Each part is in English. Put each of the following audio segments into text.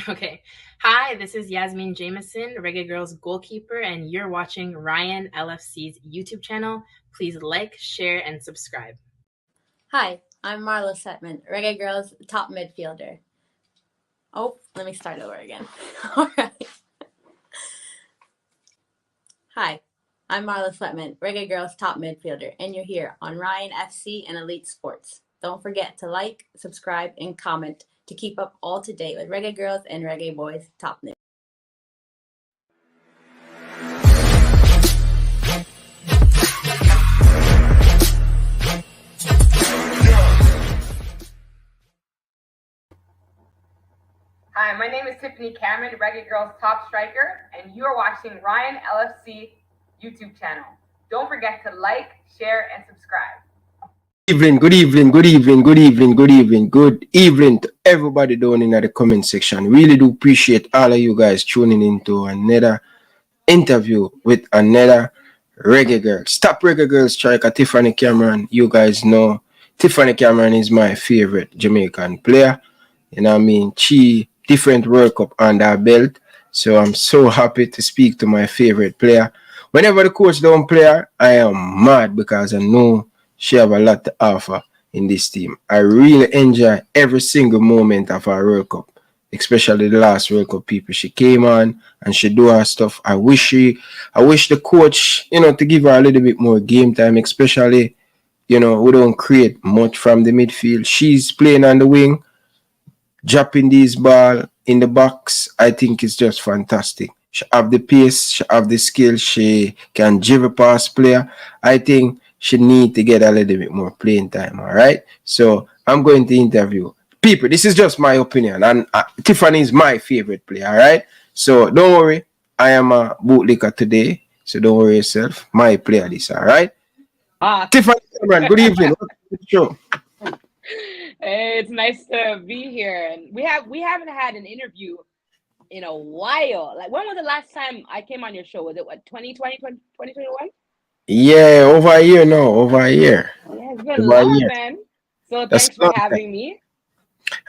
Okay. Hi, this is Yasmin Jameson, Reggae Girlz goalkeeper, and you're watching Ryan LFC's YouTube channel. Please like, share, and subscribe. Hi, I'm Marla Setman, Reggae Girlz top midfielder. Oh, let me start over again. All right. Hi, I'm Marla Setman, Reggae Girlz top midfielder, and you're here on Ryan FC and Elite Sports. Don't forget to like, subscribe, and comment to keep up all to date with Reggae Girlz and Reggae Boyz top mid. Hi, my name is Tiffany Cameron, Reggae Girlz top striker, and you are watching Ryan LFC YouTube channel. Don't forget to like, share, and subscribe. Good evening to everybody down in the comment section. Really do appreciate all of you guys tuning into another interview with another Reggae Girl. Stop Reggae Girl striker Tiffany Cameron. You guys know Tiffany Cameron is my favorite Jamaican player. You know what I mean? She different World Cup under her belt. So I'm so happy to speak to my favorite player. Whenever the coach don't play her, I am mad because I know she have a lot to offer in this team. I really enjoy every single moment of our World Cup, especially the last World Cup people. She came on and she do her stuff. I wish the coach, to give her a little bit more game time, especially, we don't create much from the midfield. She's playing on the wing, dropping these ball in the box. I think it's just fantastic. She have the pace, she have the skill, she can give a pass player. I think she need to get a little bit more playing time, all right? So I'm going to interview people. This is just my opinion, and Tiffany is my favorite player, all right? So don't worry, I am a bootlicker today, so don't worry yourself. My player this, all right? Tiffany, Cameron, good evening. Welcome to the show. Hey, it's nice to be here, and we haven't had an interview in a while. Like, when was the last time I came on your show? Was it what, 2020, 2021? Yeah, over a year now, over a year. Yeah, it's been Over a long, year. man. So That's thanks for long time. having me.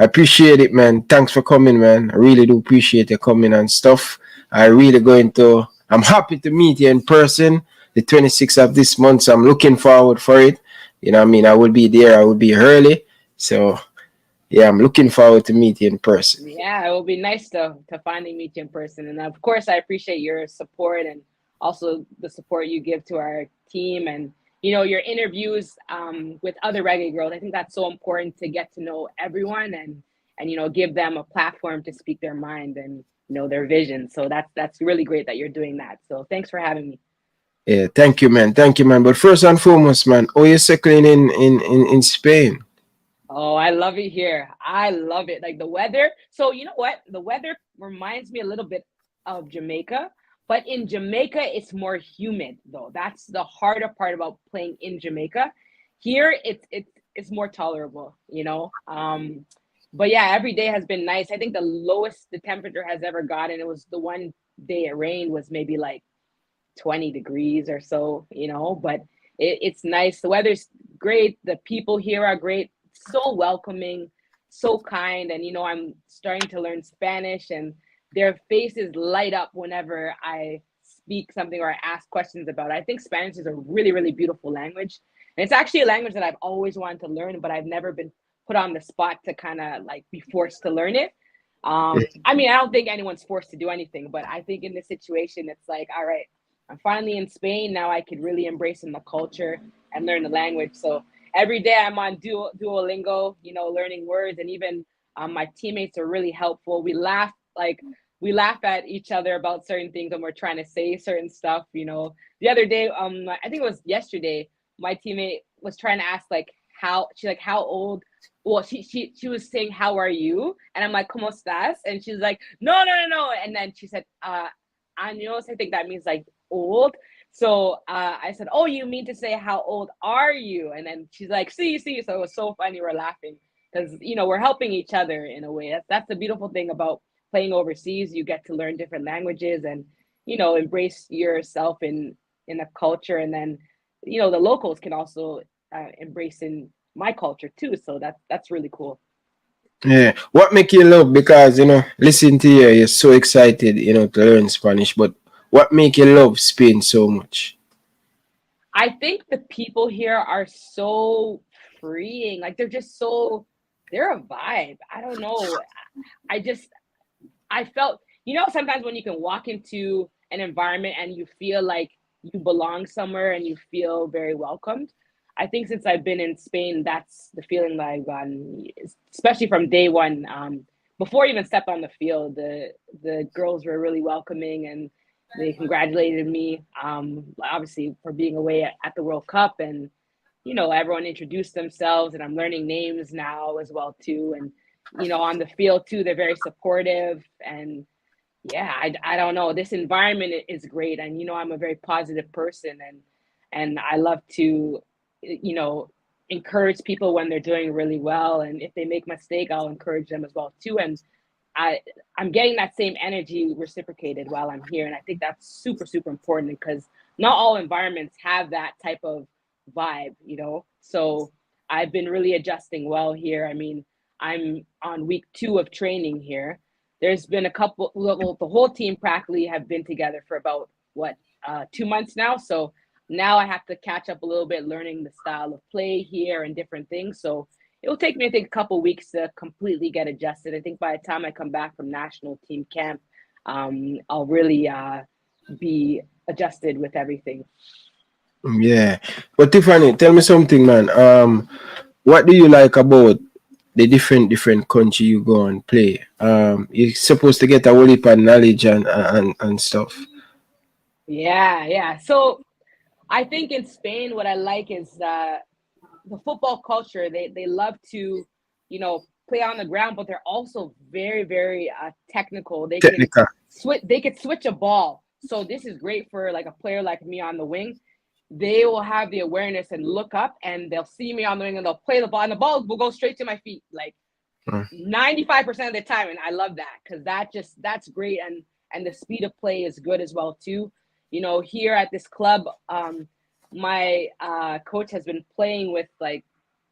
I appreciate it, man. Thanks for coming, man. I really do appreciate you coming and stuff. I'm happy to meet you in person the 26th of this month. So I'm looking forward for it. You know what I mean? I will be there. I will be early. So, yeah, I'm looking forward to meet you in person. Yeah, it will be nice to finally meet you in person. And of course, I appreciate your support and also the support you give to our team and, your interviews with other Reggae Girls. I think that's so important to get to know everyone and give them a platform to speak their mind and, their vision. So that's really great that you're doing that. So thanks for having me. Yeah, thank you, man. But first and foremost, man, how you settling in Spain? Oh, I love it here. I love it. Like the weather. So you know what? The weather reminds me a little bit of Jamaica, but in Jamaica, it's more humid though. That's the harder part about playing in Jamaica. Here, it's more tolerable. But yeah, every day has been nice. I think the lowest the temperature has ever gotten, it was the one day it rained was maybe like 20 degrees or so. But it's nice. The weather's great. The people here are great, so welcoming, so kind. And, I'm starting to learn Spanish and their faces light up whenever I speak something or I ask questions about it. I think Spanish is a really, really beautiful language. And it's actually a language that I've always wanted to learn, but I've never been put on the spot to kind of like be forced to learn it. I mean, I don't think anyone's forced to do anything, but I think in this situation, it's like, all right, I'm finally in Spain. Now I could really embrace in the culture and learn the language. So every day I'm on Duolingo, learning words. And even my teammates are really helpful. We laugh at each other about certain things when we're trying to say certain stuff. The other day, I think it was yesterday, my teammate was trying to ask how old. Well, she was saying, how are you? And I'm like, ¿Cómo estás? And she's like, no. And then she said, años. I think that means like old. So I said, oh, you mean to say how old are you? And then she's like, see. So it was so funny. We're laughing because, we're helping each other in a way. That's the beautiful thing about playing overseas. You get to learn different languages and, embrace yourself in a culture. And then, the locals can also embrace in my culture too. So that's really cool. Yeah. What make you love? Because listen to you, you're so excited, to learn Spanish. But what make you love Spain so much? I think the people here are so freeing. Like they're just so they're a vibe. I don't know. I just I felt, sometimes when you can walk into an environment and you feel like you belong somewhere and you feel very welcomed. I think since I've been in Spain, that's the feeling that I've gotten, especially from day one. Before I even stepped on the field, the girls were really welcoming and they congratulated me, obviously for being away at the World Cup, and everyone introduced themselves, and I'm learning names now as well too, and on the field too, they're very supportive. And yeah, I don't know, this environment is great, and I'm a very positive person, and I love to encourage people when they're doing really well, and if they make mistake, I'll encourage them as well too. And I I'm getting that same energy reciprocated while I'm here, and I think that's super super important because not all environments have that type of vibe. So I've been really adjusting well here. I mean, I'm on week 2 of training here. There's been a couple, well, the whole team practically have been together for about what 2 months now. So now I have to catch up a little bit, learning the style of play here and different things. So it will take me, I think, a couple weeks to completely get adjusted. I think by the time I come back from national team camp, I'll really be adjusted with everything. Yeah. But Tiffany, tell me something, man. What do you like about the different country you go and play? You're supposed to get a whole heap of knowledge and stuff. Yeah. So I think in Spain, what I like is the football culture. They love to, play on the ground, but they're also very very technical. They can Technical. switch a ball. So this is great for like a player like me on the wing. They will have the awareness and look up, and they'll see me on the wing, and they'll play the ball, and the ball will go straight to my feet, like Mm. 95% of the time. And I love that because that's great, and the speed of play is good as well too. Here at this club, my coach has been playing with like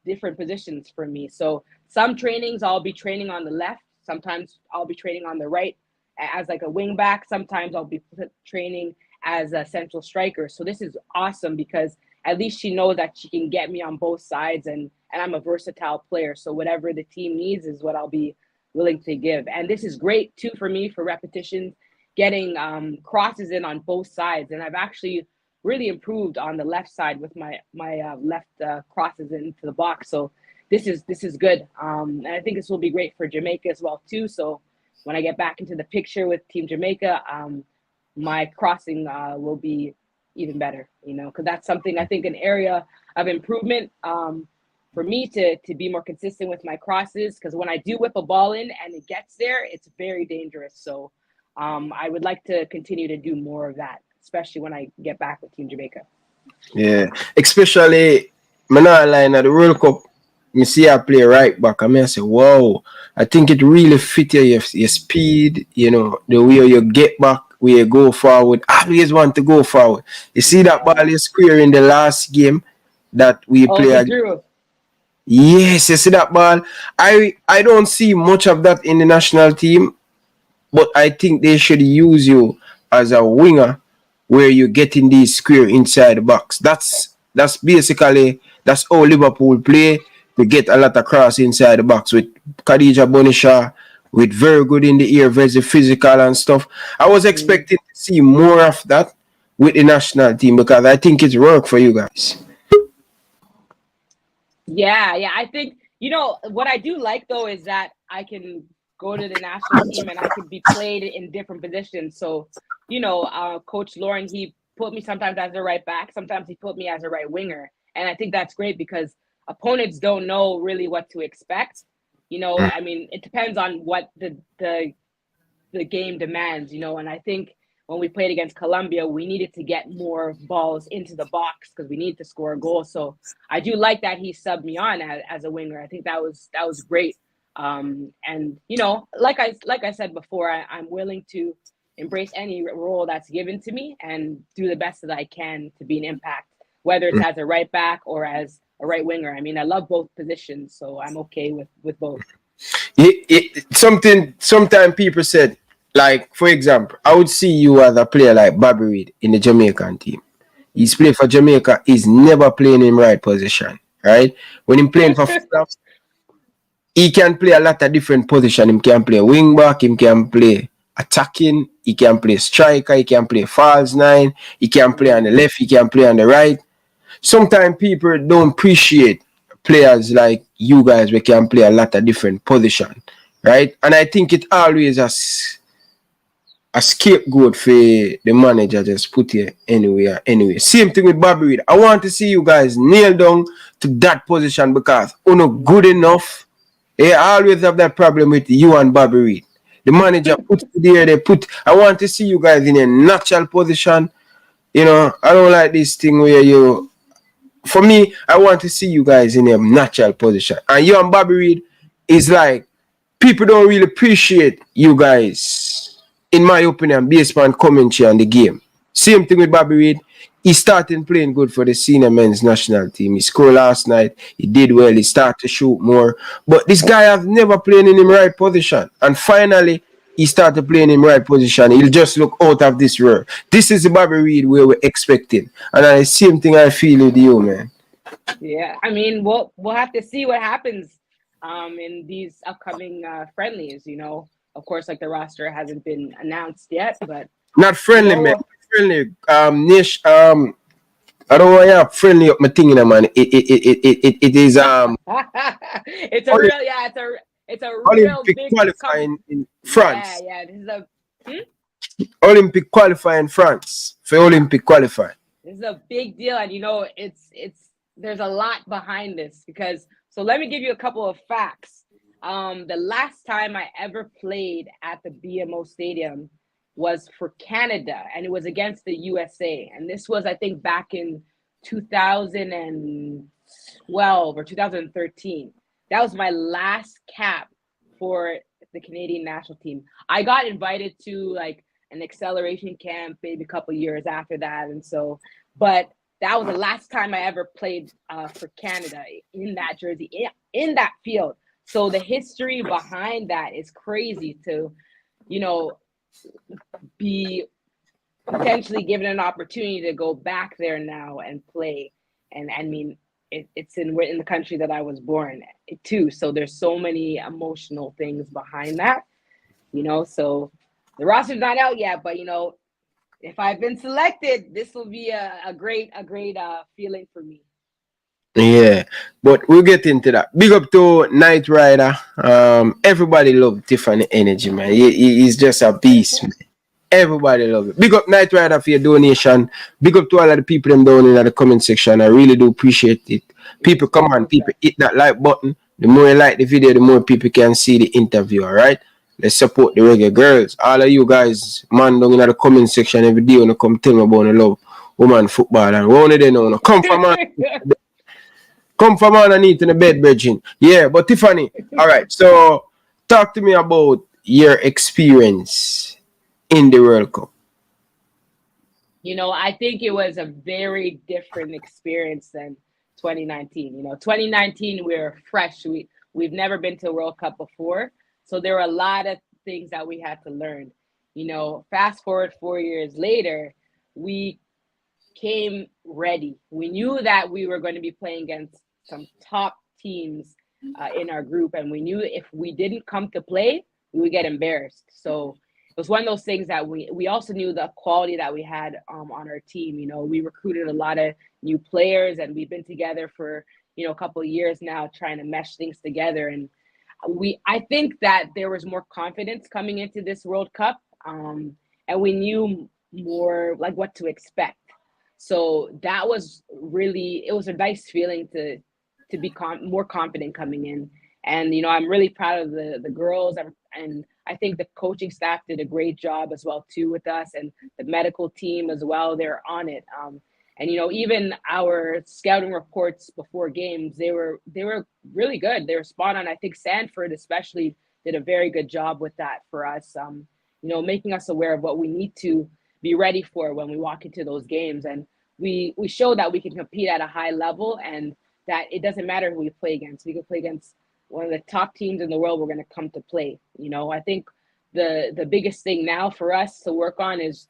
different positions for me. So some trainings I'll be training on the left, sometimes I'll be training on the right as like a wing back, sometimes I'll be training as a central striker. So this is awesome because at least she knows that she can get me on both sides, and I'm a versatile player. So whatever the team needs is what I'll be willing to give. And this is great too for me for repetitions, getting crosses in on both sides. And I've actually really improved on the left side with my left crosses into the box. So this is good, and I think this will be great for Jamaica as well too. So when I get back into the picture with Team Jamaica, my crossing will be even better. Because that's something, I think, an area of improvement for me to be more consistent with my crosses. Because when I do whip a ball in and it gets there, it's very dangerous. So I would like to continue to do more of that, especially when I get back with Team Jamaica. Yeah. Especially, me not line at the World Cup. Me see I play right back. I say, wow. I think it really fit your speed, the way you get back, where you go forward. I always want to go forward. You see that ball you square in the last game that we Oh, play to against? Drew. Yes, you see that ball. I don't see much of that in the national team, but I think they should use you as a winger where you're getting these square inside the box. That's basically that's how Liverpool play. They get a lot of cross inside the box with Khadija Bonisha, with very good in the air, very physical and stuff. I was expecting to see more of that with the national team because I think it's work for you guys. Yeah. I think, what I do like though is that I can go to the national team and I can be played in different positions. So, Coach Lauren, he put me sometimes as a right back, sometimes he put me as a right winger. And I think that's great because opponents don't know really what to expect. I mean, it depends on what the game demands, and I think when we played against Colombia, we needed to get more balls into the box because we needed to score a goal. So I do like that he subbed me on as a winger. I think that was great. And like I said before, I'm willing to embrace any role that's given to me and do the best that I can to be an impact, whether it's as a right back or as a right winger. I mean, I love both positions, so I'm okay with both. Sometimes people said, like, for example, I would see you as a player like Bobby Reed in the Jamaican team. He's playing for Jamaica. He's never playing in right position, right? When he's playing for Fulham, he can play a lot of different positions. He can play wing back. He can play attacking. He can play striker. He can play false nine. He can play on the left. He can play on the right. Sometimes people don't appreciate players like you guys we can play a lot of different positions, right? And I think it always a scapegoat for the manager just put you anywhere. Anyway, same thing with Bobby Reed. I want to see you guys nail down to that position because you're not good enough. They always have that problem with you and Bobby Reed. The manager put you there, I want to see you guys in a natural position. You know, I don't like this thing where for me, I want to see you guys in a natural position. And you and Bobby Reed is like, people don't really appreciate you guys, in my opinion, based on commentary on the game. Same thing with Bobby Reed. He started playing good for the senior men's national team. He scored last night. He did well. He started to shoot more. But this guy has never played in the right position. And finally, he started playing in the right position. He'll just look out of this world. This is the Bobby Reed we were expecting. And the same thing I feel with you, man. Yeah, I mean, we'll have to see what happens in these upcoming friendlies. You know, of course, like the roster hasn't been announced yet, but not friendly, man. Friendly. Nish. I don't want to have friendly up my thing, man. It is it's a real it's a real Olympic big qualifying in France. Yeah, this is a Olympic qualifying France for Olympic qualifying. This is a big deal, and you know it's there's a lot behind this because so let me give you a couple of facts. The last time I ever played at the BMO Stadium was for Canada, and it was against the USA, and this was I think back in 2012 or 2013. That was my last cap for the Canadian national team. I got invited to like an acceleration camp maybe a couple years after that, and so but that was the last time I ever played for Canada in that jersey, in that field. So the history behind that is crazy to, you know, be potentially given an opportunity to go back there now and play. And I mean, it's in the country that I was born too. So there's so many emotional things behind that, you know. So the roster's not out yet, but you know, if I've been selected, this will be a great feeling for me. Yeah, but we'll get into that. Big up to Knight Rider. Everybody love Tiffany energy, man. He's just a beast, man. Everybody love it. Big up Knight Rider for your donation. Big up to all of the people them down in the comment section. I really do appreciate it. People, come on, people, hit that like button. The more you like the video, the more people can see the interview, all right? Let's support the Reggae Girls. All of you guys, man, down in the comment section every day when you come tell me about the love woman football and one of them now. Come from man. Come from underneath in the bed, Virgin. Yeah, but Tiffany, all right. So talk to me about your experience in the World Cup. You know, I think it was a very different experience than 2019. You know, 2019 we were fresh. We've never been to a World Cup before. So there were a lot of things that we had to learn. You know, fast forward 4 years later, we came ready. We knew that we were going to be playing against some top teams in our group. And we knew if we didn't come to play, we would get embarrassed. So it was one of those things that we also knew the quality that we had on our team. You know, we recruited a lot of new players and we've been together for, you know, a couple of years now trying to mesh things together. And I think that there was more confidence coming into this World Cup, and we knew more like what to expect. So that was really, it was a nice feeling to be more confident coming in. And, you know, I'm really proud of the girls, and I think the coaching staff did a great job as well too with us, and the medical team as well. They're on it. And, you know, even our scouting reports before games, they were really good. They were spot on. I think Sanford especially did a very good job with that for us, you know, making us aware of what we need to be ready for when we walk into those games. And we show that we can compete at a high level and that it doesn't matter who we play against. We can play against one of the top teams in the world were going to come to play. You know, I think the biggest thing now for us to work on is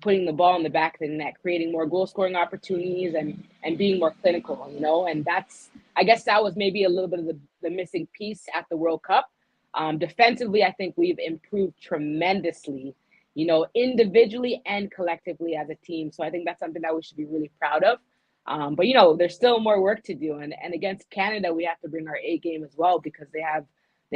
putting the ball in the back of the net, creating more goal scoring opportunities and being more clinical, you know, and that's, I guess that was maybe a little bit of the missing piece at the World Cup. Defensively, I think we've improved tremendously, you know, individually and collectively as a team. So I think that's something that we should be really proud of. But, you know, there's still more work to do. And against Canada, we have to bring our A game as well, because they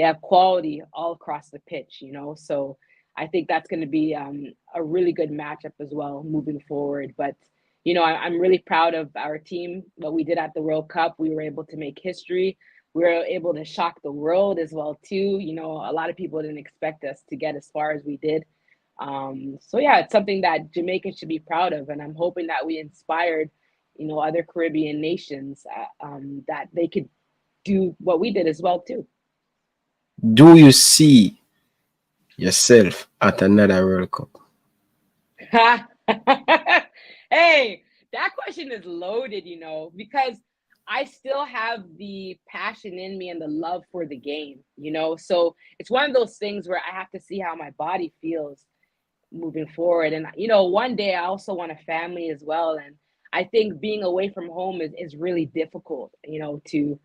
have quality all across the pitch, you know. So I think that's going to be a really good matchup as well moving forward. But, you know, I'm really proud of our team, what we did at the World Cup. We were able to make history. We were able to shock the world as well, too. You know, a lot of people didn't expect us to get as far as we did. So, yeah, it's something that Jamaica should be proud of. And I'm hoping that we inspired, you know, other Caribbean nations that they could do what we did as well, too. Do you see yourself at another World Cup? Hey, that question is loaded, you know, because I still have the passion in me and the love for the game, you know. So it's one of those things where I have to see how my body feels moving forward. And, you know, one day I also want a family as well. And I think being away from home is really difficult, you know, to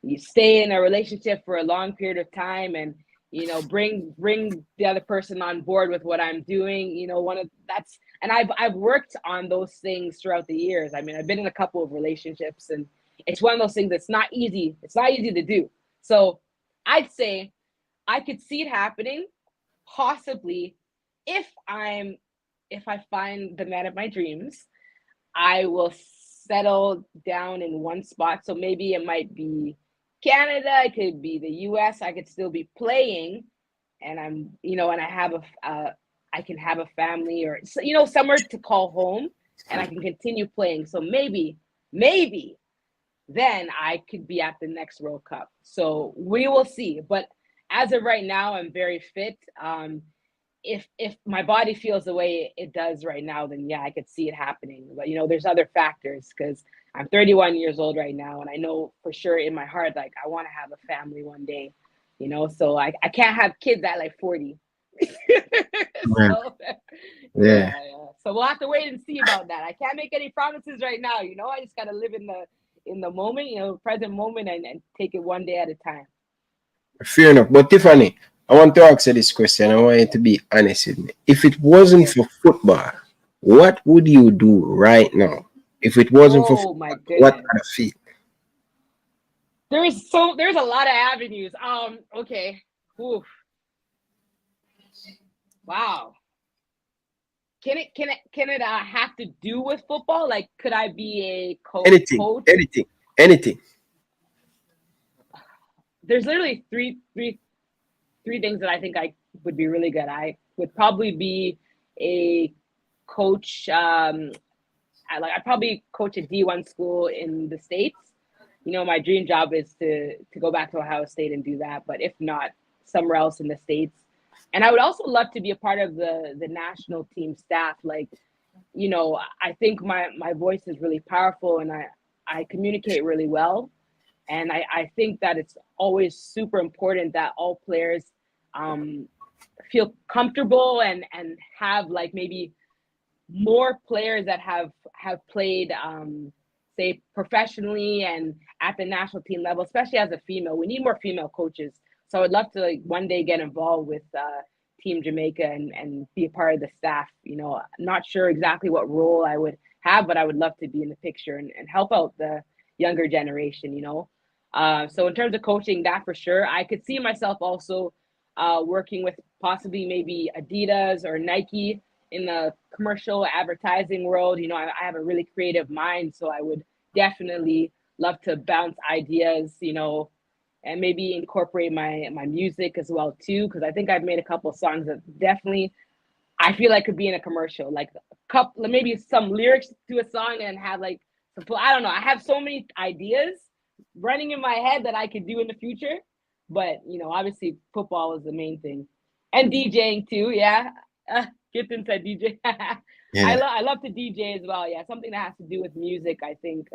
you stay in a relationship for a long period of time and, you know, bring the other person on board with what I'm doing. You know, and I've worked on those things throughout the years. I mean, I've been in a couple of relationships, and it's one of those things that's not easy. It's not easy to do. So I'd say I could see it happening, possibly if I find the man of my dreams. I will settle down in one spot. So maybe it might be Canada, it could be the US. I could still be playing, and I'm, you know, and I can have a family, or, you know, somewhere to call home, and I can continue playing. So maybe then I could be at the next World Cup. So we will see. But as of right now, I'm very fit. If my body feels the way it does right now, then yeah, I could see it happening. But, you know, there's other factors, because I'm 31 years old right now, and I know for sure in my heart, like, I want to have a family one day, you know, so I can't have kids at like 40. So, yeah. So we'll have to wait and see about that. I can't make any promises right now, you know. I just got to live in the moment, you know, present moment, and take it one day at a time. Fair enough. But Tiffany, I want to ask you this question. I want you to be honest with me. If it wasn't for football, what would you do right now? If it wasn't for football, my what kind of feat? There's a lot of avenues. Okay. Oof. Wow. Can it have to do with football? Like, could I be a coach? Anything. There's literally three things that I think I would be really good. I would probably be a coach. I'd probably coach a D1 school in the States. You know, my dream job is to go back to Ohio State and do that. But if not, somewhere else in the States. And I would also love to be a part of the national team staff. Like, you know, I think my voice is really powerful, and I communicate really well. And I think that it's always super important that all players feel comfortable and have, like, maybe more players that have played, say, professionally and at the national team level, especially as a female. We need more female coaches. So I would love to, like, one day get involved with Team Jamaica and be a part of the staff. You know, not sure exactly what role I would have, but I would love to be in the picture and help out the younger generation, you know. So in terms of coaching, that for sure. I could see myself also working with possibly maybe Adidas or Nike in the commercial advertising world. You know, I have a really creative mind, so I would definitely love to bounce ideas, you know, and maybe incorporate my music as well too, because I think I've made a couple of songs that definitely I feel like could be in a commercial, like a couple, maybe some lyrics to a song, and have like some, I don't know. I have so many ideas running in my head that I could do in the future, but, you know, obviously football is the main thing, and DJing too. Yeah, get inside DJ. Yeah. I love to DJ as well. Yeah, something that has to do with music, I think,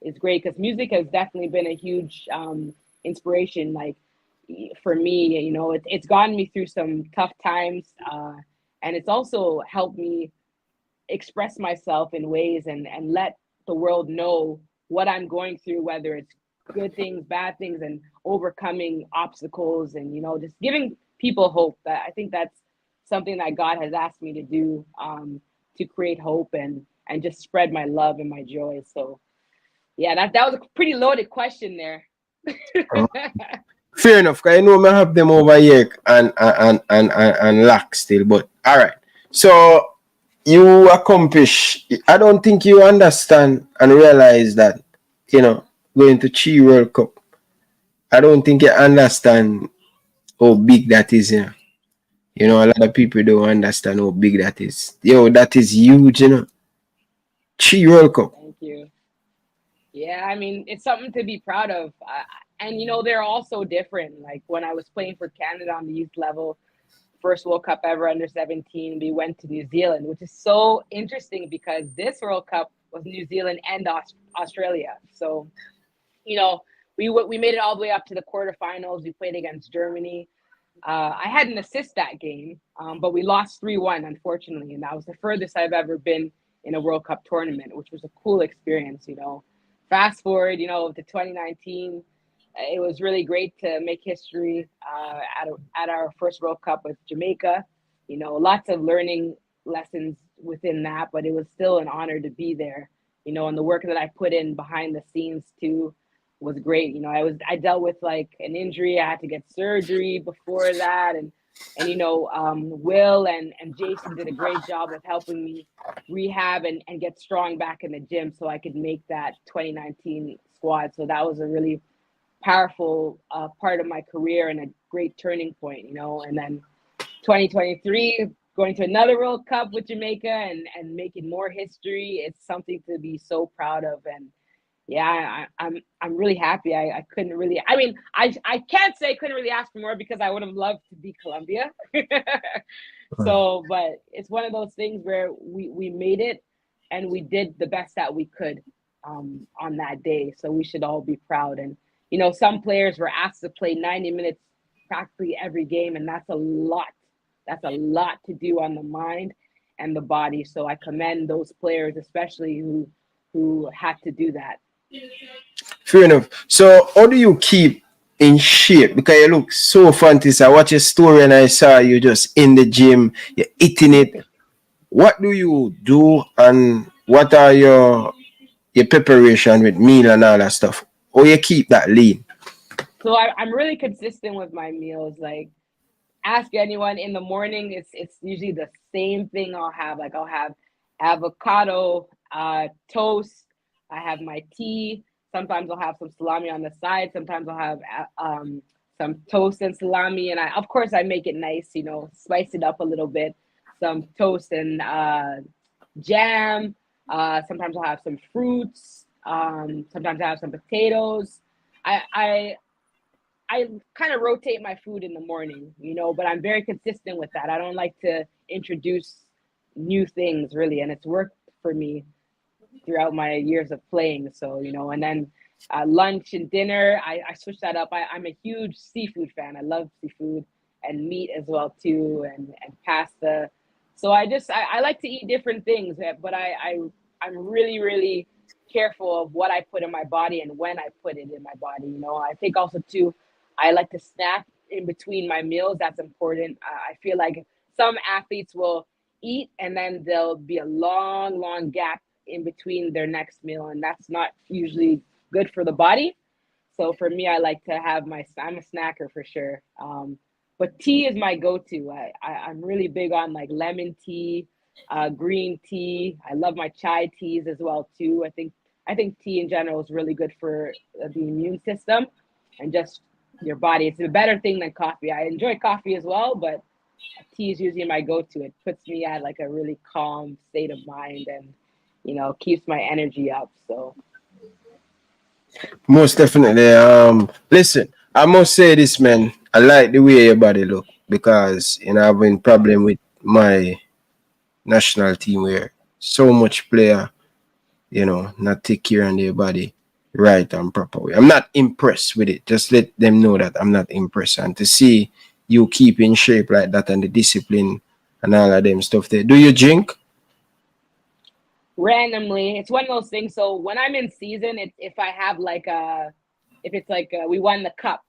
is great, because music has definitely been a huge inspiration. Like for me, you know, it's gotten me through some tough times, and it's also helped me express myself in ways and let the world know what I'm going through, whether it's good things, bad things, and overcoming obstacles, and you know, just giving people hope. That I think that's something that God has asked me to do, to create hope and just spread my love and my joy. So yeah, that was a pretty loaded question there. Fair enough, because I know I have them over here and lack still, but all right. So you accomplish, I don't think you understand and realize that, you know, going to Chi World Cup, I don't think you understand how big that is, you know. You know, a lot of people don't understand how big that is. Yo, that is huge, you know. Chi World Cup. Thank you. Yeah, I mean, it's something to be proud of. And, you know, they're all so different. Like when I was playing for Canada on the youth level, first World Cup ever under 17, we went to New Zealand, which is so interesting because this World Cup was New Zealand and Australia. So, you know, we made it all the way up to the quarterfinals. We played against Germany. I had an assist that game, but we lost 3-1, unfortunately. And that was the furthest I've ever been in a World Cup tournament, which was a cool experience, you know. Fast forward, you know, to 2019, it was really great to make history at our first World Cup with Jamaica. You know, lots of learning lessons within that, but it was still an honor to be there. You know, and the work that I put in behind the scenes too was great. You know, I dealt with like an injury. I had to get surgery before that, and you know, Will and Jason did a great job of helping me rehab and get strong back in the gym so I could make that 2019 squad. So that was a really powerful part of my career and a great turning point, you know. And then 2023, going to another World Cup with Jamaica and making more history. It's something to be so proud of. And yeah, I'm really happy. I couldn't really, I mean, I can't say I couldn't really ask for more because I would have loved to be Colombia. So, but it's one of those things where we made it and we did the best that we could on that day. So we should all be proud. And, you know, some players were asked to play 90 minutes practically every game, and that's a lot. That's a lot to do on the mind and the body. So I commend those players, especially who had to do that. Fair enough. So how do you keep in shape? Because you look so fantastic. I watched your story and I saw you just in the gym, you're eating it. What do you do and what are your preparation with meal and all that stuff? Or you keep that lean? So I'm really consistent with my meals. Like, ask anyone in the morning, it's usually the same thing I'll have. Like I'll have avocado, toast. I have my tea. Sometimes I'll have some salami on the side. Sometimes I'll have some toast and salami. And of course, I make it nice, you know, spice it up a little bit. Some toast and jam. Sometimes I'll have some fruits. Sometimes I have some potatoes. I kind of rotate my food in the morning, you know, but I'm very consistent with that. I don't like to introduce new things really, and it's worked for me throughout my years of playing. So, you know, and then lunch and dinner, I switch that up. I'm a huge seafood fan. I love seafood and meat as well too, and pasta. So I like to eat different things, but I'm really, really careful of what I put in my body and when I put it in my body. You know, I think also too, I like to snack in between my meals. That's important. I feel like some athletes will eat and then there'll be a long, long gap in between their next meal, and that's not usually good for the body. So for me, I like to have I'm a snacker for sure. But tea is my go-to. I'm really big on like lemon tea, green tea. I love my chai teas as well too. I think tea in general is really good for the immune system and just your body. It's a better thing than coffee. I enjoy coffee as well, but tea is usually my go-to. It puts me at like a really calm state of mind and, you know, keeps my energy up. So most definitely. Listen, I must say this, man. I like the way your body look because, you know, I've been problem with my national team where so much player, you know, not take care of their body. right and proper way. I'm not impressed with it. Just let them know that I'm not impressed. And to see you keep in shape like that and the discipline and all of them stuff there. Do you drink? Randomly, it's one of those things. So when I'm in season, it's if I have like if it's like we won the cup.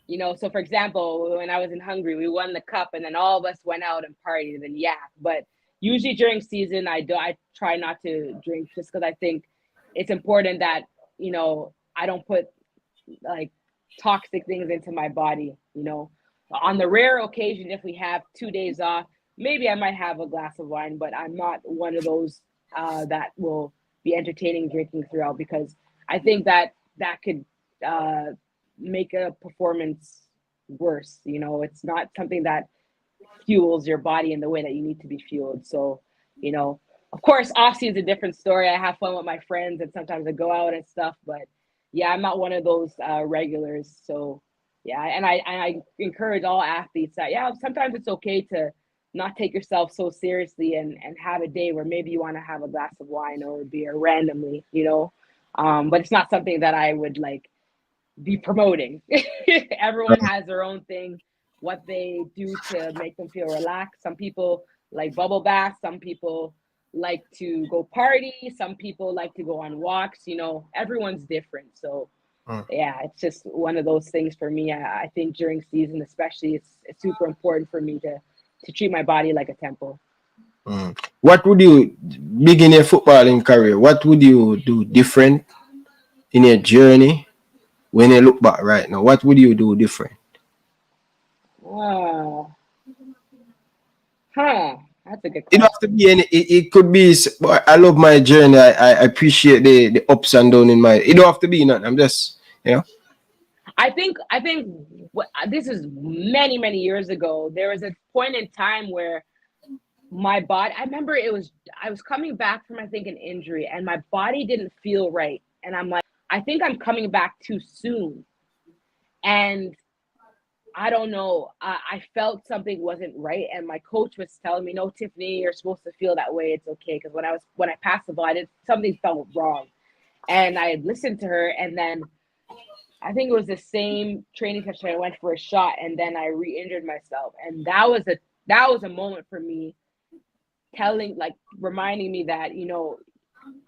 You know, so for example, when I was in Hungary, we won the cup, and then all of us went out and partied, and yeah. But usually during season, I try not to drink just because I think it's important that, you know, I don't put like toxic things into my body. You know, on the rare occasion, if we have 2 days off, maybe I might have a glass of wine, but I'm not one of those that will be entertaining drinking throughout, because I think that that could make a performance worse. You know, it's not something that fuels your body in the way that you need to be fueled. So, you know, of course, off season is a different story. I have fun with my friends and sometimes I go out and stuff, but yeah, I'm not one of those regulars. So yeah, and I encourage all athletes that yeah, sometimes it's okay to not take yourself so seriously and have a day where maybe you want to have a glass of wine or a beer randomly, you know. But it's not something that I would like be promoting. Everyone has their own thing, what they do to make them feel relaxed. Some people like bubble baths, some people like to go party, some people like to go on walks, you know, everyone's different. So yeah, it's just one of those things for me. I think during season especially, it's super important for me to treat my body like a temple. What would you begin your footballing career? What would you do different in your journey when you look back right now? What would you do different? That's a good It don't question. have to be any. It could be. I love my journey. I appreciate the ups and downs in my. It don't have to be nothing. I'm just, you know. I think this is many years ago. There was a point in time where my body, I remember I was coming back from, I think, an injury, and my body didn't feel right. And I'm like, I think I'm coming back too soon. And I don't know, I felt something wasn't right. And my coach was telling me, no, Tiffany, you're supposed to feel that way. It's okay. Because when I passed the ball, something felt wrong. And I listened to her, and then I think it was the same training session. I went for a shot, and then I re-injured myself. And that was a moment for me, reminding me that, you know,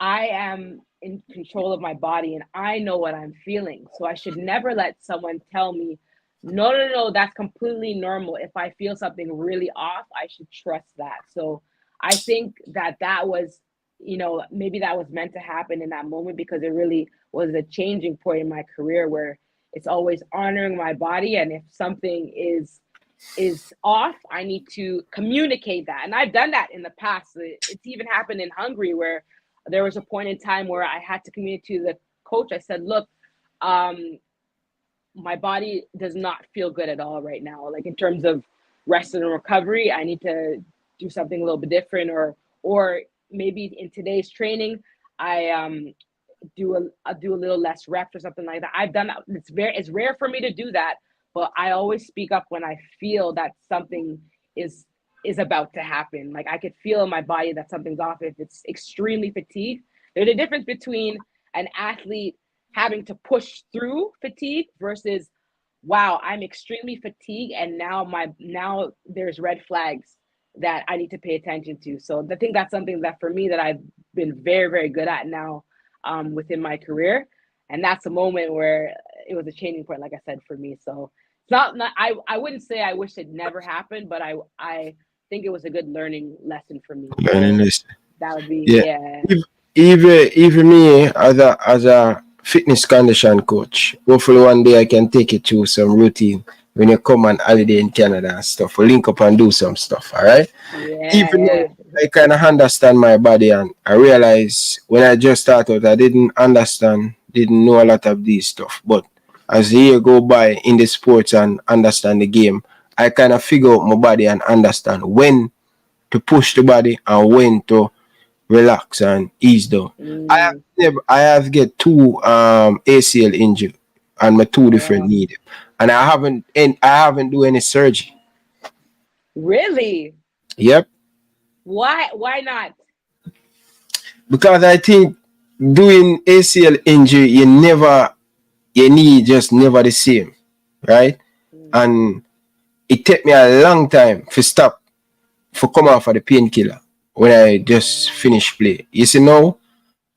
I am in control of my body and I know what I'm feeling. So I should never let someone tell me, no, that's completely normal. If I feel something really off, I should trust that. So I think that was, you know, maybe that was meant to happen in that moment, because it really was a changing point in my career where it's always honoring my body. And if something is off, I need to communicate that. And I've done that in the past. It's even happened in Hungary, where there was a point in time where I had to communicate to the coach. I said, look, my body does not feel good at all right now. Like in terms of rest and recovery, I need to do something a little bit different, or maybe in today's training, I do a little less reps or something like that. I've done that. It's rare for me to do that, but I always speak up when I feel that something is about to happen. Like I could feel in my body that something's off. If it's extremely fatigued, there's a difference between an athlete having to push through fatigue versus, wow, I'm extremely fatigued, and now there's red flags that I need to pay attention to. So I think that's something that for me that I've been very good at now within my career. And that's a moment where it was a changing point, like I said, for me. So it's not I wouldn't say I wish it never happened, but I think it was a good learning lesson for me. Learning So this. that would be, Yeah. yeah. Even me as a fitness condition coach, hopefully one day I can take you through some routine when you come on holiday in Canada and stuff. We'll link up and do some stuff, all right? Even though I kind of understand my body, and I realize when I just started, I didn't know a lot of these stuff. But as the year go by in the sports and understand the game, I kind of figure out my body and understand when to push the body and when to relax and ease down. I have get two ACL injury and my two different knees, and I haven't do any surgery. Really? Yep. Why not? Because I think doing ACL injury, your knee just never the same, right? And it took me a long time to stop, for come off of the painkiller when I just finished play. You see now,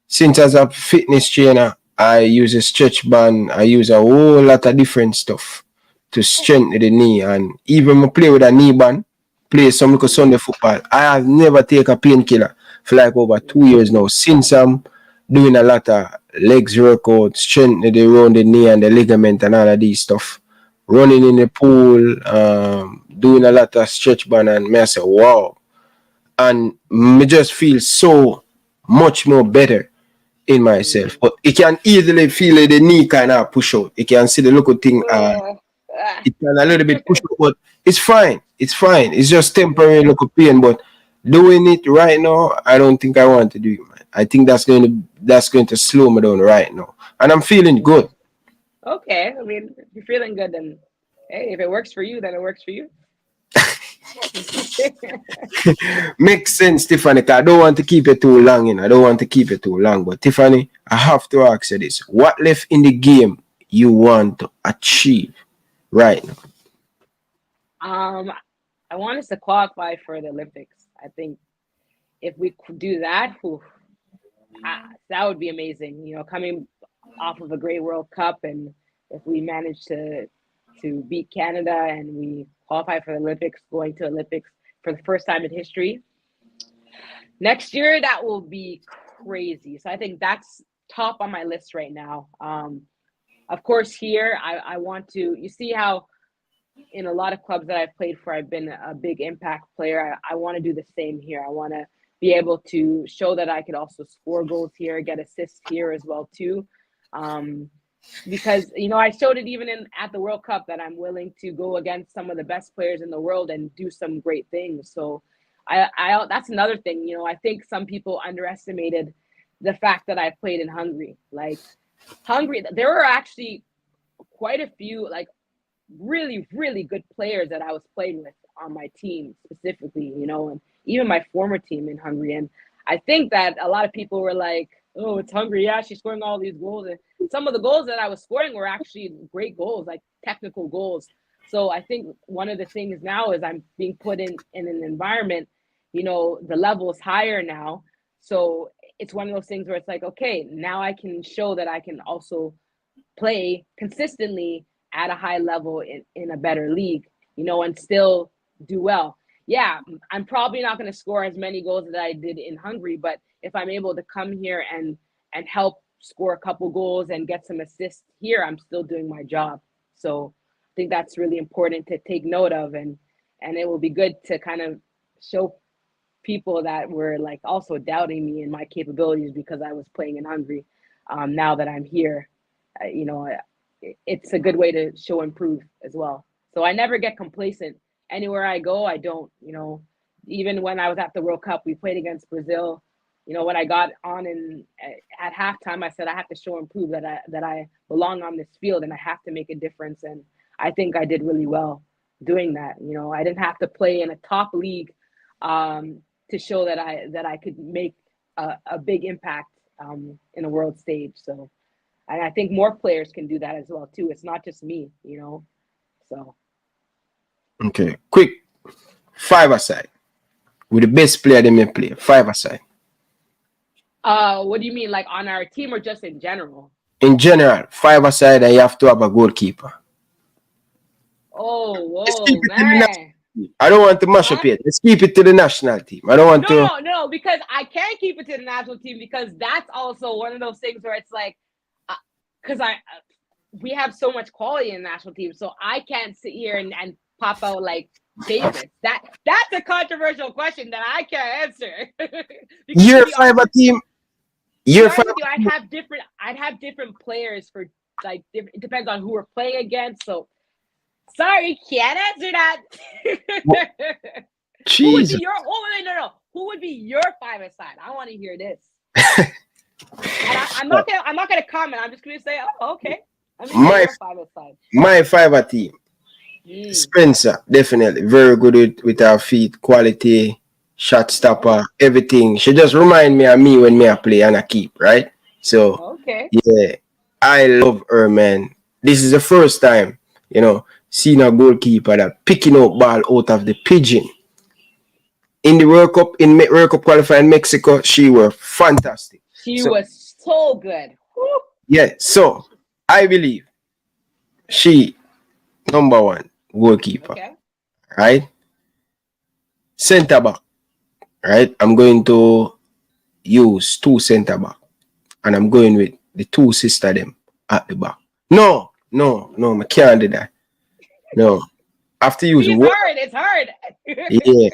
since as a fitness trainer, I use a stretch band, I use a whole lot of different stuff to strengthen the knee. And even I play with a knee band, play some little Sunday football. I have never taken a painkiller for like over 2 years now. Since I'm doing a lot of legs workout, strengthening around the knee and the ligament and all of these stuff. Running in the pool, doing a lot of stretch band, and me I say, wow. And me just feel so much more better in myself. But it can easily feel like the knee kind of push out. You can see the little thing, it can a little bit push out, but it's fine. It's fine. It's just temporary little pain. But doing it right now, I don't think I want to do it, man. I think that's going to slow me down right now. And I'm feeling good. Okay, I mean, if you're feeling good, then hey, if it works for you, then it works for you. Makes sense, Tiffany. I don't want to keep it too long, I don't want to keep it too long. But Tiffany, I have to ask you this: what left in the game you want to achieve right now? I want us to qualify for the Olympics. I think if we could do that, that would be amazing. You know, coming off of a great World Cup, and if we manage to beat Canada and we qualify for the Olympics, going to Olympics for the first time in history next year, that will be crazy. So I think that's top on my list right now. Of course, here I want to. You see how in a lot of clubs that I've played for, I've been a big impact player. I want to do the same here. I want to be able to show that I could also score goals here, get assists here as well too. Because, you know, I showed it even at the World Cup that I'm willing to go against some of the best players in the world and do some great things. So I that's another thing, you know, I think some people underestimated the fact that I played in Hungary. Like Hungary, there were actually quite a few like really, really good players that I was playing with on my team specifically, you know, and even my former team in Hungary. And I think that a lot of people were like, oh, it's Hungary. Yeah, she's scoring all these goals. And some of the goals that I was scoring were actually great goals, like technical goals. So I think one of the things now is I'm being put in an environment, you know, the level is higher now. So it's one of those things where it's like, okay, now I can show that I can also play consistently at a high level in a better league, you know, and still do well. Yeah, I'm probably not going to score as many goals that I did in Hungary, but if I'm able to come here and help score a couple goals and get some assists here, I'm still doing my job. So I think that's really important to take note of, and it will be good to kind of show people that were like also doubting me and my capabilities because I was playing in Hungary. Now that I'm here, you know, it's a good way to show improve as well. So I never get complacent. Anywhere I go, I don't, you know, even when I was at the World Cup, we played against Brazil. You know, when I got on and at halftime, I said, I have to show and prove that I belong on this field and I have to make a difference. And I think I did really well doing that. You know, I didn't have to play in a top league to show that I could make a big impact in a world stage. So I think more players can do that as well too. It's not just me, you know, so. Okay, quick, 5-a-side. With the best player they may play, 5-a-side. What do you mean, like on our team or just in general? In general, 5-a-side, and you have to have a goalkeeper. Oh, whoa, man. I don't want to mash up yet. Let's keep it to the national team. I don't want to. No, because I can't keep it to the national team because that's also one of those things where it's like, because we have so much quality in the national team, so I can't sit here and pop out like favorites. That's a controversial question that I can't answer. You're 5-a team. You're 5-a I'd have different players for like it depends on who we're playing against. So sorry, can't answer that. Jesus. Who would be your 5-a-side? I want to hear this. I'm not gonna comment. I'm just gonna say, oh, okay. My 5-a team. Spencer, definitely very good with her feet, quality, shot stopper, everything. She just remind me of me when me I play and I keep, right? So Okay. yeah, I love her, man. This is the first time, seeing a goalkeeper that picking up ball out of the pigeon. In the World Cup, World Cup qualifying Mexico, she were fantastic. She So was so good. Woo. yeah, so I believe she number one goalkeeper, Okay. right? Center back, right? I'm going to use two center back, and I'm going with the two sister them at the back. No, no, no, I can't do that. No, I have to use See, it's one. hard. It's hard. Yeah,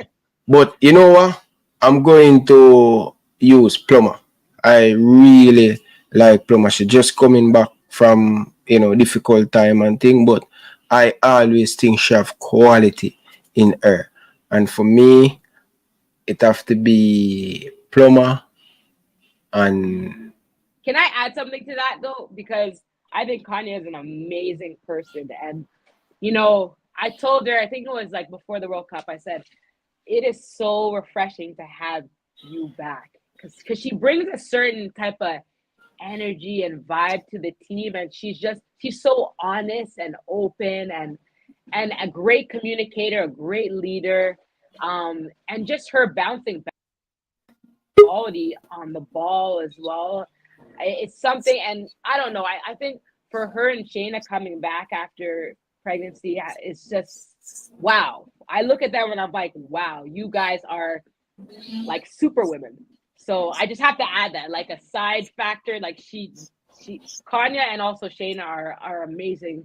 but you know what? I'm going to use Plumber. I really like Plumber. She just coming back from difficult time and thing, but I always think she have quality in her. And for me, it have to be Plumber and Can I add something to that though? Because I think Kanye is an amazing person. And, I told her, I think it was like before the World Cup, I said, it is so refreshing to have you back. Because she brings a certain type of energy and vibe to the team. And she's so honest and open and a great communicator, a great leader. And just her bouncing back quality on the ball as well. It's something, and I don't know. I think for her and Shayna coming back after pregnancy, it's just wow. I look at them and I'm like, wow, you guys are like super women. So I just have to add that, like a side factor. Like Kanya and also Shayna are amazing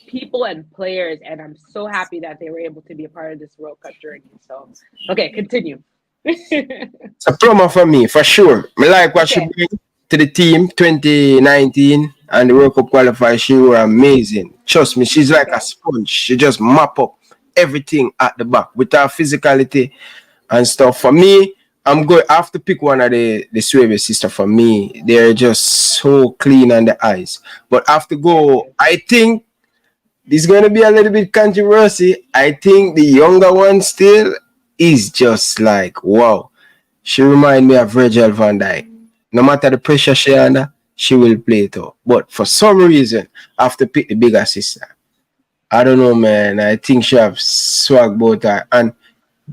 people and players, and I'm so happy that they were able to be a part of this World Cup journey. So, okay, continue. it's a Plumber for me for sure. I like what she Okay. bring to the team 2019 and the World Cup qualifier. She were amazing. Trust me, she's like a Okay. sponge. She just mop up everything at the back with her physicality and stuff. For me, I have to pick one of the Sueve sister. For me, they're just so clean on the eyes. But I have to go. I think this is gonna be a little bit controversy. I think the younger one still is just like wow. She remind me of Virgil van Dijk. No matter the pressure she under, she will play it out. But for some reason, I have to pick the bigger sister. I don't know, man. I think she have swag about her. And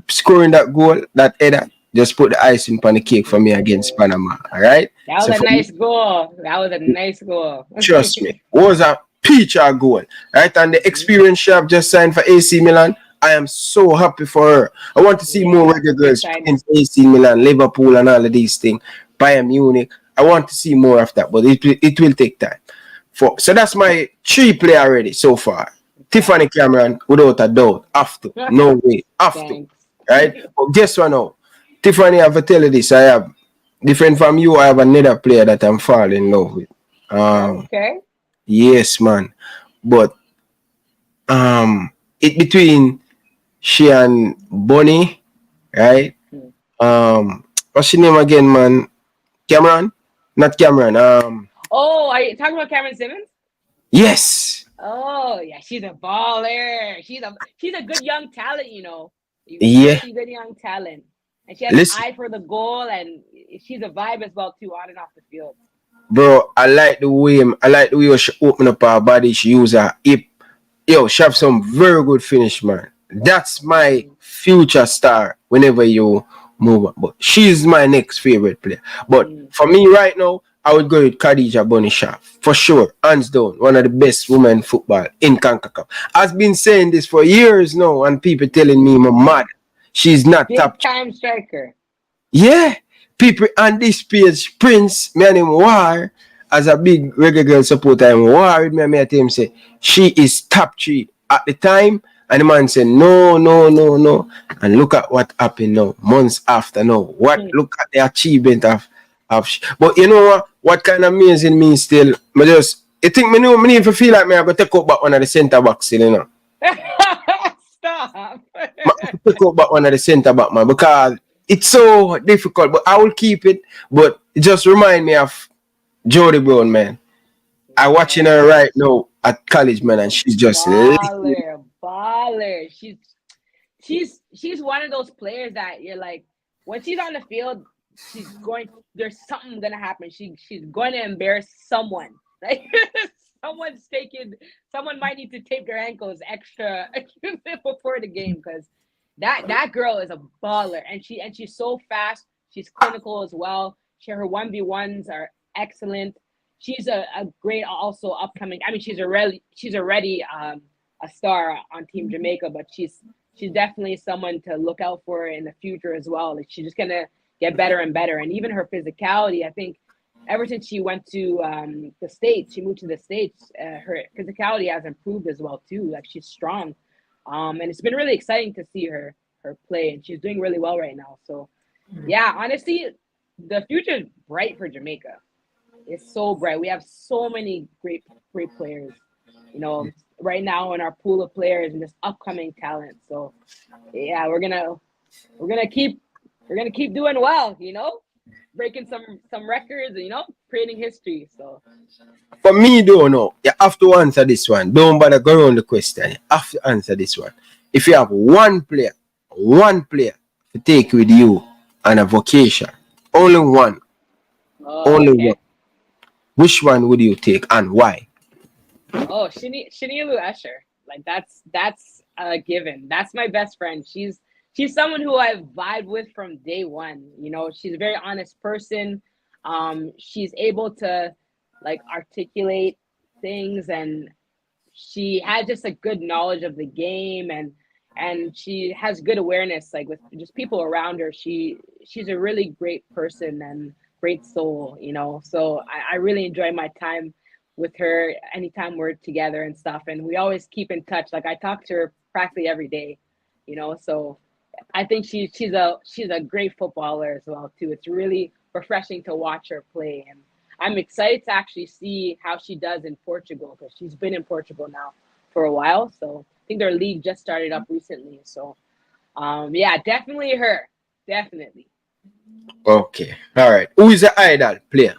scoring that goal, that header, just put the icing on the cake for me against Oh, Panama. All right. that So was a for me, nice goal. That was a nice goal. trust me, was a peach a goal. Right. And the experience she have just signed for AC Milan, I am so happy for her. I want to see more Yeah, Reggae good Girls playing signing. for AC Milan, Liverpool, and all of these things. Bayern Munich. I want to see more of that, but it will take time. So that's my three play already so far. Okay. Tiffany Cameron, without a doubt, have to. No way, have to. Thanks. Right? But guess what now? Tiffany, I have to tell you this. I have different from you. I have another player that I'm falling in love with. Okay. Yes, man. But it between she and Bonnie, right? Hmm. What's her name again, man? Cameron? Not Cameron. Oh, are you talking about Cameron Simmons? Yes. Oh, yeah, she's a baller. She's a good young talent, Yeah. Very good young talent. And she has an Listen, eye for the goal, and she's a vibe as well too, on and off the field. bro. I like the way she open up her body. She use her hip. Yo, she have some very good finish, man. That's my future star whenever you move on. But she's my next favorite player. But Mm. for me right now, I would go with Khadija Bonisha. For sure. Hands down. One of the best women in football in CONCACAF. I've been saying this for years now, and people telling me I'm mad. She's not top. Big time striker. Yeah. People on this page, Prince, me and him war, as a big Reggae Girl supporter, him war with me and me at him say, she is top three at the time. And the man said, no, no, no, no. And look at what happened now, months after now. Look at the achievement but you know what? What kind of amazing me still, I think me need to feel like me I go take up back one of the centre backs, Stop. Pick up back one of the centre back, man, because it's so difficult. But I will keep it. But it just remind me of Jody Brown, man. I watching her right now at college, man, and she's just Baller. She's one of those players that you're like, when she's on the field, there's something gonna happen. She's going to embarrass someone. Like someone might need to tape their ankles extra before the game, because that girl is a baller, and she's so fast. She's clinical as well. Her 1v1s are excellent. She's a great also upcoming. I mean, she's already a star on Team Jamaica, but she's definitely someone to look out for in the future as well. Like, she's just gonna get better and better, and even her physicality. I think ever since she went to the States, she moved to the States. Her physicality has improved as well too. Like, she's strong, and it's been really exciting to see her play, and she's doing really well right now. So, yeah, honestly, the future is bright for Jamaica. It's so bright. We have so many great players, you know, right now in our pool of players and just upcoming talent. So, yeah, we're gonna keep doing well, you know, breaking some records, you know, creating history. So, For me, though, no, you have to answer this one. Don't bother go around the question. You have to answer this one. If you have one player to take with you on a vacation, only one, only okay. one, which one would you take and why? Oh, Shanilu Escher. Like, that's a given. That's my best friend. She's someone who I've vibed with from day one. You know, she's a very honest person. She's able to like articulate things, and she has just a good knowledge of the game, and she has good awareness, like with just people around her. She's a really great person and great soul, you know. So I really enjoy my time with her anytime we're together and stuff, and we always keep in touch. Like, I talk to her practically every day, you know. So I think she's a great footballer as well too. It's really refreshing to watch her play, and I'm excited to actually see how she does in Portugal, because she's been in Portugal now for a while. So I think their league just started up recently. So yeah, definitely her, definitely. Okay, all right. Who is the idol player?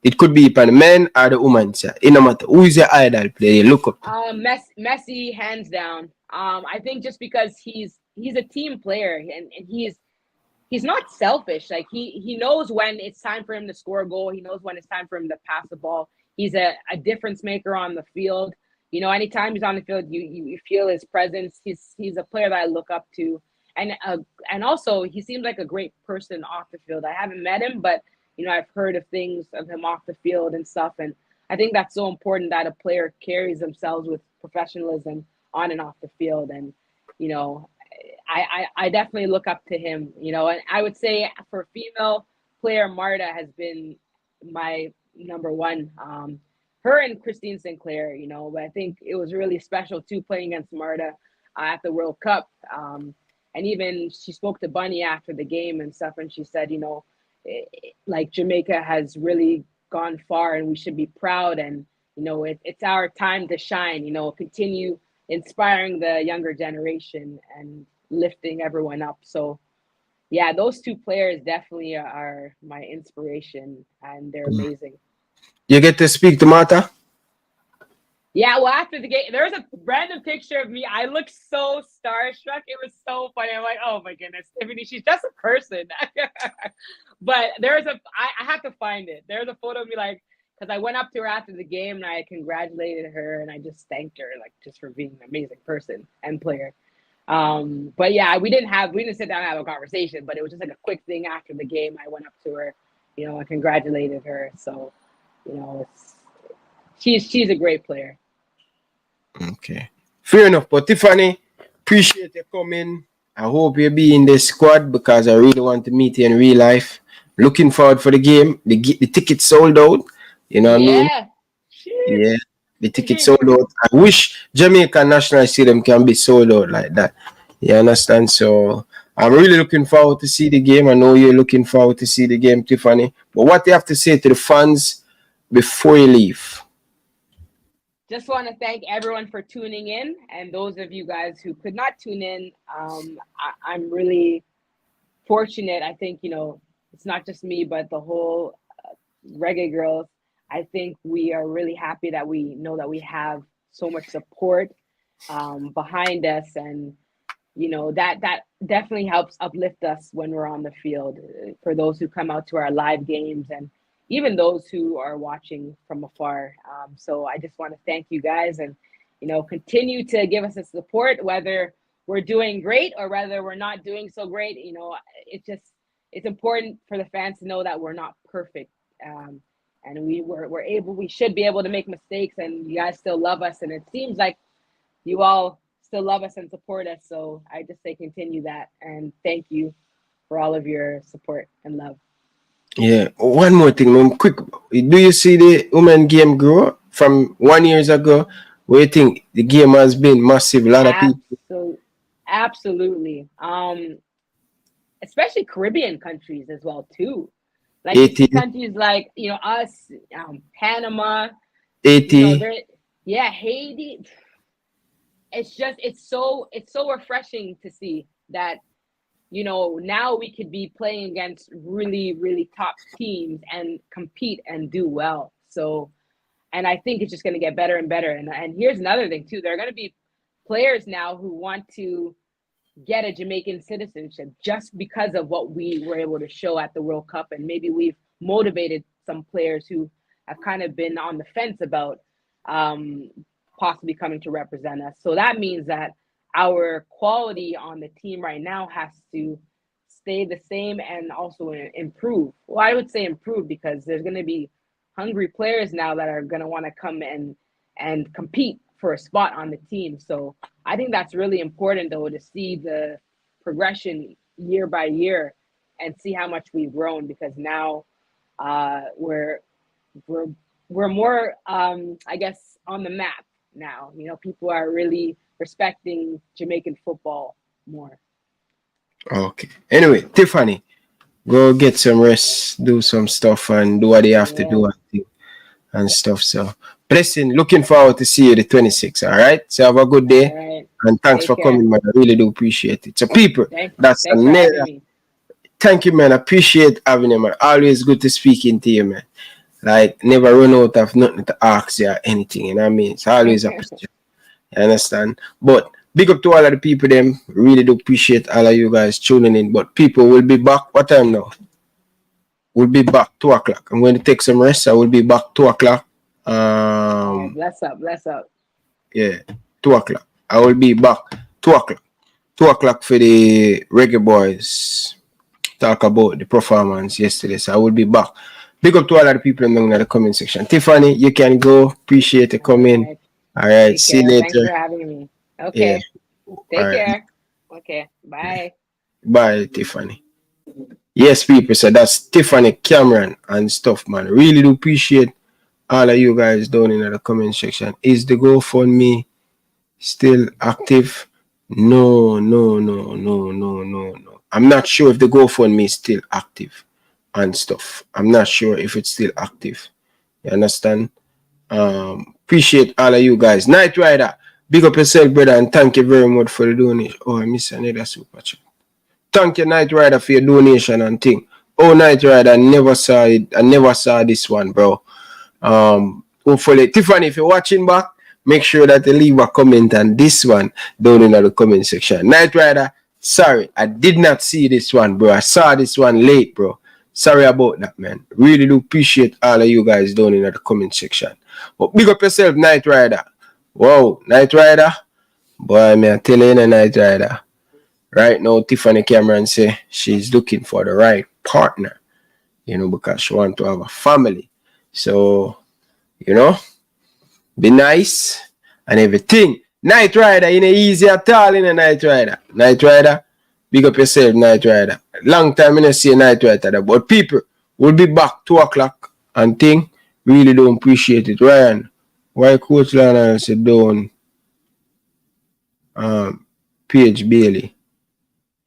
It could be for the men or the woman side. It no matter. Who is the idol player you look up to? Messi, hands down. I think just because he's a team player, and he's not selfish. Like, he knows when it's time for him to score a goal. He knows when it's time for him to pass the ball. He's a difference maker on the field. You know, anytime he's on the field, you feel his presence. He's a player that I look up to, and also he seems like a great person off the field. I haven't met him, but you know, I've heard of things of him off the field and stuff, and I think that's so important that a player carries themselves with professionalism on and off the field. And you know, I definitely look up to him, you know. And I would say for female player, Marta has been my number one. Her and Christine Sinclair, you know, but I think it was really special too playing against Marta at the World Cup. And even she spoke to Bunny after the game and stuff, and she said, you know, like, Jamaica has really gone far, and we should be proud. And you know, it's our time to shine. You know, continue inspiring the younger generation and lifting everyone up. So yeah, those two players definitely are my inspiration, and they're amazing. You get to speak to Marta? Yeah, well, after the game, there was a random picture of me. I looked so starstruck. It was so funny. I'm like, oh my goodness, Tiffany, she's just a person. But I have to find it. There's a photo of me, like, because I went up to her after the game and I congratulated her, and I just thanked her, like, just for being an amazing person and player. But yeah, we didn't sit down and have a conversation, but it was just like a quick thing after the game. I went up to her, you know, I congratulated her. So, you know, she's a great player. Okay. Fair enough. But Tiffany, appreciate you coming. I hope you be in the squad, because I really want to meet you in real life. Looking forward for the game. The tickets sold out. You know what I mean? Yeah. The tickets sold out. I wish Jamaica National Stadium can be sold out like that. You understand? So I'm really looking forward to see the game. I know you're looking forward to see the game, Tiffany. But what do you have to say to the fans before you leave? Just want to thank everyone for tuning in, and those of you guys who could not tune in, I'm really fortunate. I think, you know, it's not just me, but the whole Reggae Girlz. I think we are really happy that we know that we have so much support behind us, and you know, that definitely helps uplift us when we're on the field, for those who come out to our live games and even those who are watching from afar. So I just want to thank you guys, and you know, continue to give us the support, whether we're doing great or whether we're not doing so great. You know, it's important for the fans to know that we're not perfect, and we should be able to make mistakes, and you guys still love us, and it seems like you all still love us and support us. So I just say continue that, and thank you for all of your support and love. Yeah, one more thing, quick. Do you see the women game grow from 1 year ago? Where you think the game has been massive? A lot of people. Absolutely. Especially Caribbean countries as well too. Like 80. countries like, you know, us, Panama, 80. you know, yeah, Haiti. It's so refreshing to see that, you know, now we could be playing against really, really top teams and compete and do well. So, and I think it's just going to get better and better. And here's another thing too. There are going to be players now who want to get a Jamaican citizenship just because of what we were able to show at the World Cup. And maybe we've motivated some players who have kind of been on the fence about possibly coming to represent us. So that means that our quality on the team right now has to stay the same and also improve. Well, I would say improve, because there's going to be hungry players now that are going to want to come and compete for a spot on the team. So I think that's really important, though, to see the progression year by year and see how much we've grown, because now we're more, I guess, on the map now. You know, people are really respecting Jamaican football more. Okay. Anyway, Tiffany, go get some rest, do some stuff, and do what you have to do and stuff. So, blessing. Looking forward to see you the 26th. All right. So have a good day, right. And thanks for coming, man. I really do appreciate it. So, people, thanks another. Thank you, man. I appreciate having you, man. Always good to speaking to you, man. Like, never run out of nothing to ask you or anything. You know what I mean? It's always a pleasure. You understand? But big up to all of the people, them. Really do appreciate all of you guys tuning in. But people will be back. What time now? We'll be back 2 o'clock. I'm going to take some rest. I will be back 2 o'clock. Bless up. Yeah, 2 o'clock. I will be back 2 o'clock. 2 o'clock for the Reggae Boyz. Talk about the performance yesterday. So I will be back. Big up to all of the people in the comment section. Tiffany, you can go. Appreciate you coming. All right. See you later. Thanks for having me. Okay. Yeah. Take care. Okay. Bye. Bye, Tiffany. Yes, people. So that's Tiffany Cameron and stuff, man. Really do appreciate all of you guys down in the comment section. Is the GoFundMe still active? No. I'm not sure if the GoFundMe is still active and stuff. I'm not sure if it's still active. You understand? Appreciate all of you guys. Night Rider, big up yourself, brother, and thank you very much for the donation. Oh, I miss another super chat. Thank you, Night Rider, for your donation and thing. Oh, Night Rider, I never saw it. I never saw this one, bro. Hopefully, Tiffany, if you're watching back, make sure that you leave a comment on this one down in the comment section. Night Rider, sorry, I did not see this one, bro. I saw this one late, bro. Sorry about that, man. Really do appreciate all of you guys down in the comment section. But big up yourself, Night Rider. Wow, Night Rider. Boy, me I tell you, Night Rider. Right now, Tiffany Cameron say she's looking for the right partner, you know, because she wants to have a family. So, you know, be nice and everything. Night Rider, you know, easy at all in a Night Rider. Night Rider, big up yourself, Night Rider. Long time I don't see a Night Rider, but people will be back 2 o'clock and thing. Really don't appreciate it. Ryan, why Coach Lana said don't Paige Bailey?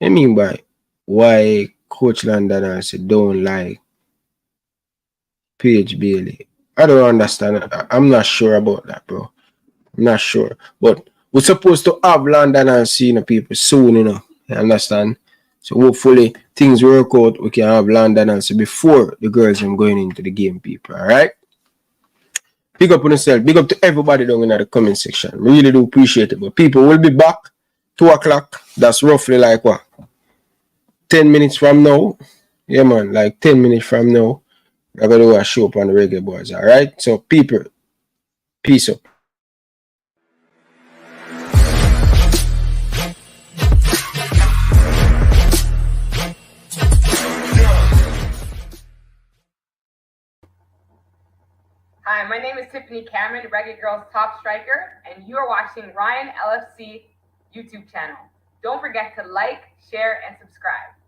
I mean by why Coach London said don't like Paige Bailey. I don't understand. I'm not sure about that, bro. I'm not sure. But we're supposed to have London and Cena people soon, you know. You understand? So hopefully things work out. We can have London and before the girls are going into the game, people. Alright? Big up on yourself. Big up to everybody down in the comment section. Really do appreciate it. But people will be back 2 o'clock. That's roughly like what? 10 minutes from now. Yeah, man, like 10 minutes from now. I'm going to do a show up on the Reggae Boyz. All right? So, people, peace out. Hi, my name is Tiffany Cameron, Reggae Girlz top striker, and you are watching Ryan LFC YouTube channel. Don't forget to like, share, and subscribe.